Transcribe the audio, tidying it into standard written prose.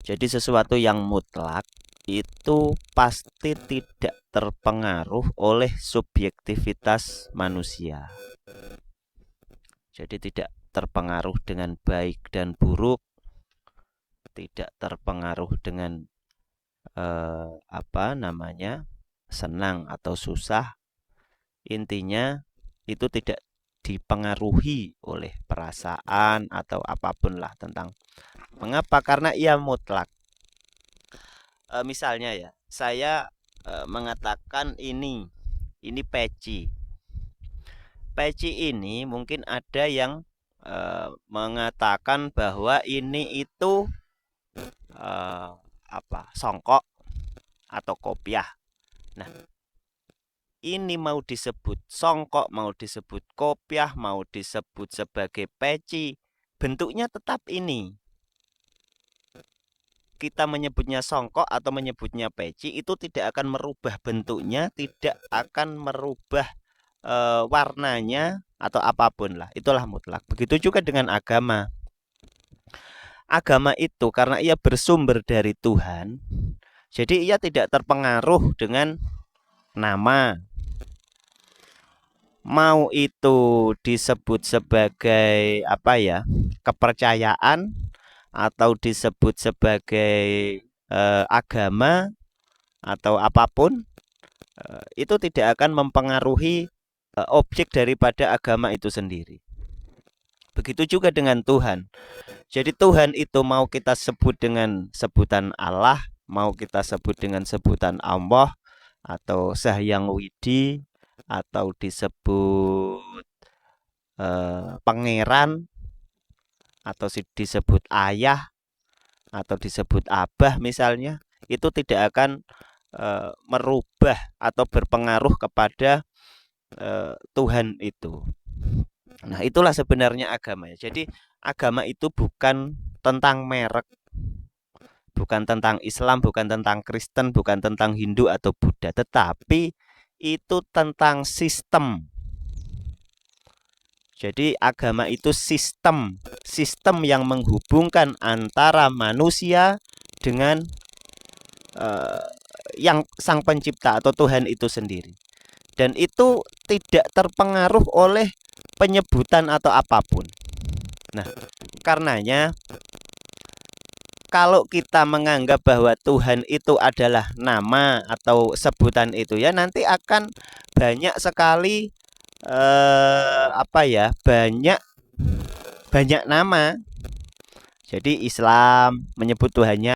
Jadi sesuatu yang mutlak itu pasti tidak terpengaruh oleh subjektivitas manusia. Jadi tidak terpengaruh dengan baik dan buruk, tidak terpengaruh dengan senang atau susah. Intinya itu tidak dipengaruhi oleh perasaan atau apapun lah tentang mengapa, karena ia mutlak. Misalnya ya, saya mengatakan ini peci. Peci ini mungkin ada yang mengatakan bahwa ini itu songkok atau kopiah. Nah, ini mau disebut songkok, mau disebut kopiah, mau disebut sebagai peci, bentuknya tetap ini. Kita menyebutnya songkok atau menyebutnya peci itu tidak akan merubah bentuknya, tidak akan merubah warnanya atau apapun lah. Itulah mutlak. Begitu juga dengan agama. Agama itu karena ia bersumber dari Tuhan, jadi ia tidak terpengaruh dengan nama. Mau itu disebut sebagai kepercayaan atau disebut sebagai agama atau apapun, itu tidak akan mempengaruhi objek daripada agama itu sendiri. Begitu juga dengan Tuhan. Jadi Tuhan itu mau kita sebut dengan sebutan Allah, mau kita sebut dengan sebutan Allah, atau Sahyang Widi, atau disebut pangeran, atau disebut ayah, atau disebut abah misalnya, itu tidak akan merubah atau berpengaruh kepada Tuhan itu. Nah, itulah sebenarnya agama. Jadi agama itu bukan tentang merek, bukan tentang Islam, bukan tentang Kristen, bukan tentang Hindu atau Buddha, tetapi itu tentang sistem. Jadi agama itu sistem yang menghubungkan antara manusia dengan yang Sang Pencipta atau Tuhan itu sendiri. Dan itu tidak terpengaruh oleh penyebutan atau apapun. Nah, karenanya kalau kita menganggap bahwa Tuhan itu adalah nama atau sebutan itu, ya nanti akan banyak sekali banyak nama. Jadi Islam menyebut Tuhannya